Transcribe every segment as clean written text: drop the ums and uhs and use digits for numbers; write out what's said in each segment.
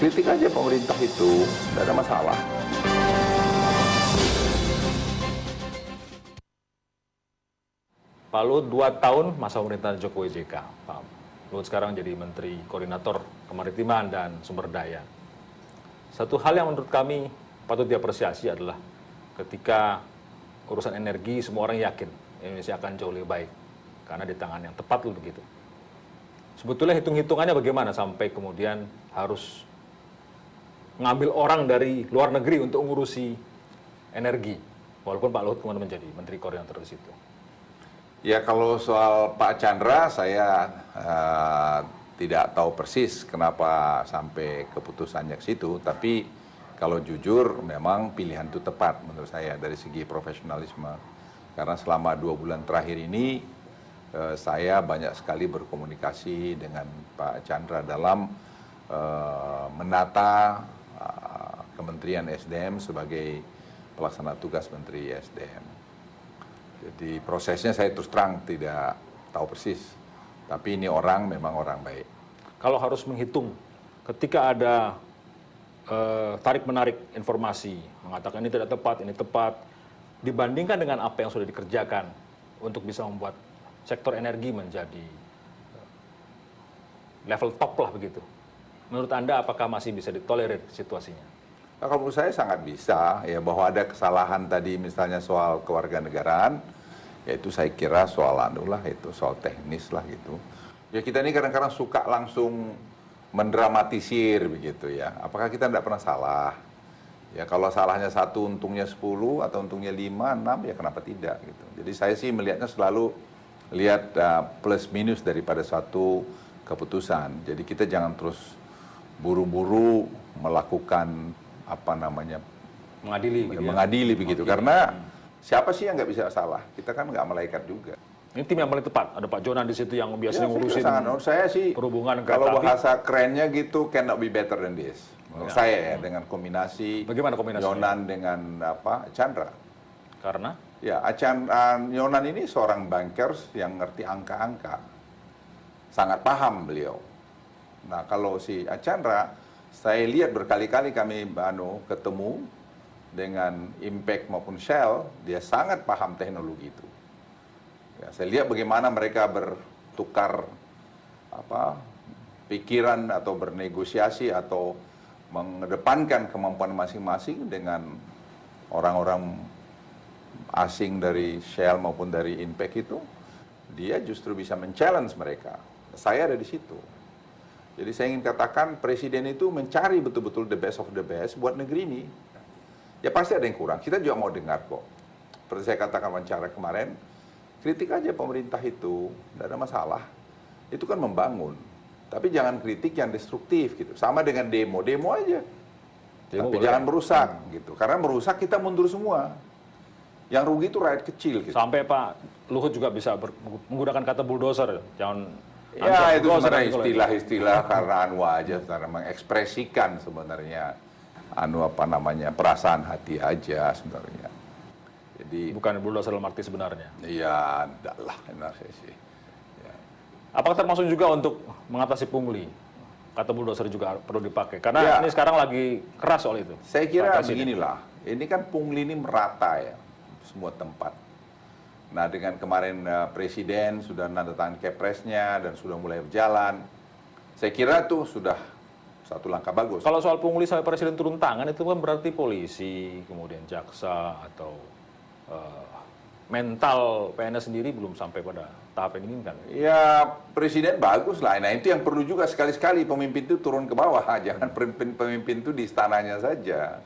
kritik aja pemerintah itu, tidak ada masalah. Pak Luhut 2 tahun masa pemerintahan Jokowi JK. Pak Luhut sekarang jadi Menteri Koordinator Kemaritiman dan Sumber Daya. Satu hal yang menurut kami patut diapresiasi adalah ketika urusan energi semua orang yakin Indonesia akan jauh lebih baik. Karena di tangan yang tepat loh begitu. Sebetulnya hitung-hitungannya bagaimana sampai kemudian harus ngambil orang dari luar negeri untuk ngurusi energi. Walaupun Pak Luhut kemudian menjadi Menteri Koordinator di situ. Ya kalau soal Pak Chandra saya tidak tahu persis kenapa sampai keputusannya ke situ, tapi kalau jujur memang pilihan itu tepat menurut saya dari segi profesionalisme. Karena selama 2 bulan terakhir ini saya banyak sekali berkomunikasi dengan Pak Chandra dalam menata Kementerian SDM sebagai pelaksana tugas Menteri SDM. Jadi prosesnya saya terus terang tidak tahu persis. Tapi ini orang memang orang baik. Kalau harus menghitung, ketika ada tarik-menarik informasi, mengatakan ini tidak tepat, ini tepat, dibandingkan dengan apa yang sudah dikerjakan untuk bisa membuat sektor energi menjadi level top lah begitu. Menurut Anda apakah masih bisa ditolerir situasinya? Nah, kalau menurut saya sangat bisa, ya bahwa ada kesalahan tadi misalnya soal kewarganegaraan, yaitu saya kira soal itu soal teknis lah gitu. Ya kita ini kadang-kadang suka langsung mendramatisir begitu ya. Apakah kita tidak pernah salah? Ya kalau salahnya 1 untungnya 10 atau untungnya 5, 6 ya kenapa tidak gitu. Jadi saya sih melihatnya selalu lihat plus minus daripada suatu keputusan. Jadi kita jangan terus buru-buru melakukan Mengadili gitu mengadili begitu. Karena siapa sih yang nggak bisa salah? Kita kan nggak malaikat juga. Ini tim yang paling tepat. Ada Pak Jonan di situ yang biasanya Ya, ngurusin menurut saya sih perhubungan kalau kereta api. bahasa kerennya gitu cannot be better than this. Menurut saya ya, dengan kombinasi Bagaimana kombinasinya? Yonan dengan Chandra. Karena Ya, Yonan ini seorang bankers yang ngerti angka-angka. Sangat paham beliau. Nah, kalau si Chandra, saya lihat berkali-kali kami ketemu dengan Impact maupun Shell, dia sangat paham teknologi itu. Ya, saya lihat bagaimana mereka bertukar pikiran atau bernegosiasi atau mengedepankan kemampuan masing-masing dengan orang-orang asing dari Shell maupun dari Impact itu, dia justru bisa men-challenge mereka. Saya ada di situ. Jadi saya ingin katakan Presiden itu mencari betul-betul the best of the best buat negeri ini. Ya pasti ada yang kurang, kita juga mau dengar kok. Seperti saya katakan wawancara kemarin, kritik aja pemerintah itu, tidak ada masalah. Itu kan membangun. Tapi jangan kritik yang destruktif gitu. Sama dengan demo aja. Tapi jangan merusak gitu. Karena merusak kita mundur semua. Yang rugi itu rakyat kecil gitu. sampai Pak Luhut juga bisa menggunakan kata bulldozer. Jangan Ya itu sebenarnya istilah-istilah karena aja karena mengekspresikan sebenarnya perasaan hati aja sebenarnya. Jadi bukan bulldozer dalam arti sebenarnya. iya, enggak lah saya sih. Ya. Apakah termasuk juga untuk mengatasi pungli? Kata bulldozer juga perlu dipakai. Karena ini sekarang lagi keras soal itu. Saya kira beginilah, ini kan pungli ini merata ya, semua tempat. Nah dengan kemarin Presiden sudah nandatangan Kepresnya dan sudah mulai berjalan, saya kira itu sudah satu langkah bagus. Kalau soal pungli sampai Presiden turun tangan itu kan berarti polisi, kemudian jaksa atau mental PNS sendiri belum sampai pada tahap yang diinginkan. Ya Presiden bagus lah, nah itu yang perlu juga sekali-sekali pemimpin itu turun ke bawah, jangan pemimpin itu di istananya saja.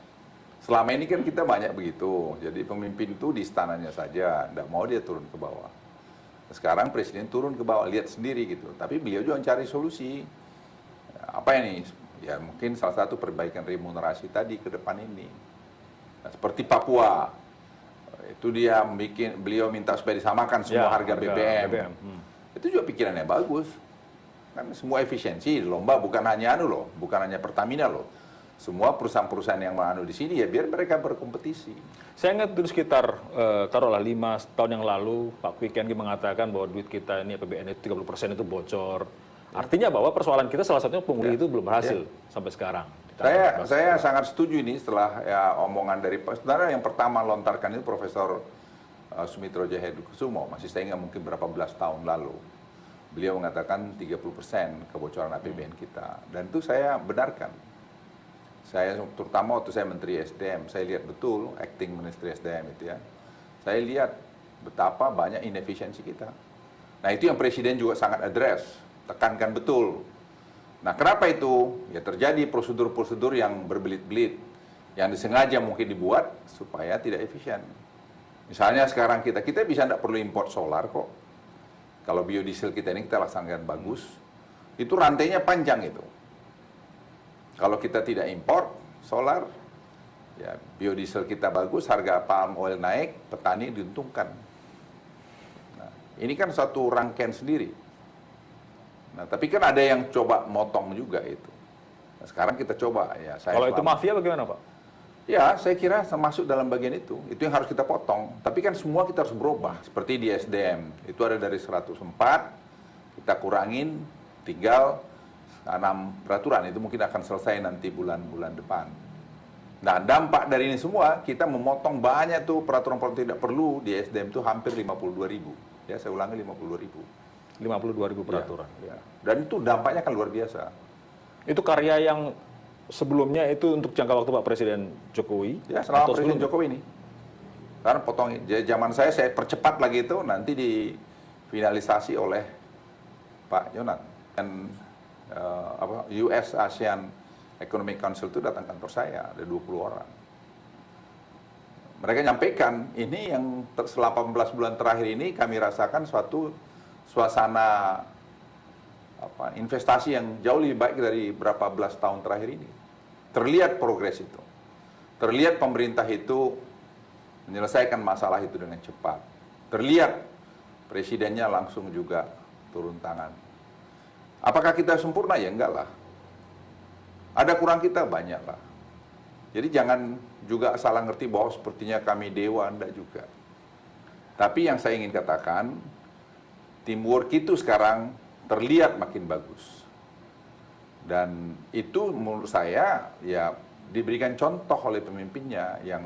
Selama ini kan kita banyak begitu, jadi pemimpin itu di istananya saja, tidak mau dia turun ke bawah. Sekarang Presiden turun ke bawah, lihat sendiri gitu, tapi beliau juga cari solusi. Apa ini? Ya mungkin salah satu perbaikan remunerasi tadi ke depan ini. Nah, seperti Papua, itu dia beliau minta supaya disamakan semua harga BBM. Itu juga pikirannya bagus. Kan semua efisiensi, lomba bukan hanya bukan hanya Pertamina loh. Semua perusahaan-perusahaan yang di sini ya biar mereka berkompetisi. Saya ingat dulu sekitar taruhlah 5 tahun yang lalu Pak Kwi Kian mengatakan bahwa duit kita ini APBN itu 30% itu bocor. Artinya bahwa persoalan kita salah satunya pungli itu belum berhasil sampai sekarang. Saya sangat setuju ini setelah ya omongan dari sebenarnya yang pertama lontarkan itu Profesor Sumitro Jahadikusumo, masih saya ingat mungkin berapa belas tahun lalu. Beliau mengatakan 30% kebocoran APBN kita, dan itu saya benarkan. Saya terutama waktu saya Menteri SDM, saya lihat betul acting Menteri SDM itu ya. Saya lihat betapa banyak inefisiensi kita. Nah itu yang Presiden juga sangat address, tekankan betul. Nah kenapa itu? Ya terjadi prosedur-prosedur yang berbelit-belit, yang disengaja mungkin dibuat supaya tidak efisien. Misalnya sekarang kita bisa tidak perlu import solar kok. Kalau biodiesel kita ini kita laksanakan bagus, itu rantainya panjang itu. Kalau kita tidak import solar, ya biodiesel kita bagus, harga palm oil naik, petani diuntungkan. Nah, ini kan satu rangkaian sendiri. Nah, tapi kan ada yang coba motong juga itu. Nah, sekarang kita coba ya. Kalau itu mafia bagaimana, Pak? Ya, saya kira masuk dalam bagian itu. Itu yang harus kita potong. Tapi kan semua kita harus berubah. Seperti di SDM, itu ada dari 104, kita kurangin, tinggal 6 peraturan. Itu mungkin akan selesai nanti bulan-bulan depan. Nah, dampak dari ini semua, kita memotong banyak tuh peraturan-peraturan tidak perlu di SDM itu hampir 52.000. Ya, saya ulangi 52.000. 52.000 peraturan. Ya. Dan itu dampaknya kan luar biasa. Itu karya yang sebelumnya itu untuk jangka waktu Pak Presiden Jokowi? Ya, selama Presiden Jokowi ini. Karena potong, zaman saya percepat lagi itu, nanti difinalisasi oleh Pak Yonan. Dan US ASEAN Economic Council itu datang kantor saya, ada 20 orang. Mereka nyampaikan, ini yang 18 bulan terakhir ini kami rasakan suatu suasana investasi yang jauh lebih baik dari berapa belas tahun terakhir ini. Terlihat progres itu. Terlihat pemerintah itu menyelesaikan masalah itu dengan cepat. Terlihat presidennya langsung juga turun tangan. Apakah kita sempurna? Ya enggak lah. Ada kurang kita? Banyak lah. Jadi jangan juga salah ngerti bahwa sepertinya kami dewa, enggak juga. Tapi yang saya ingin katakan, teamwork itu sekarang terlihat makin bagus. Dan itu menurut saya ya diberikan contoh oleh pemimpinnya yang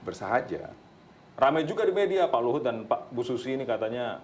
bersahaja. Ramai juga di media Pak Luhut dan Pak Bu Susi ini katanya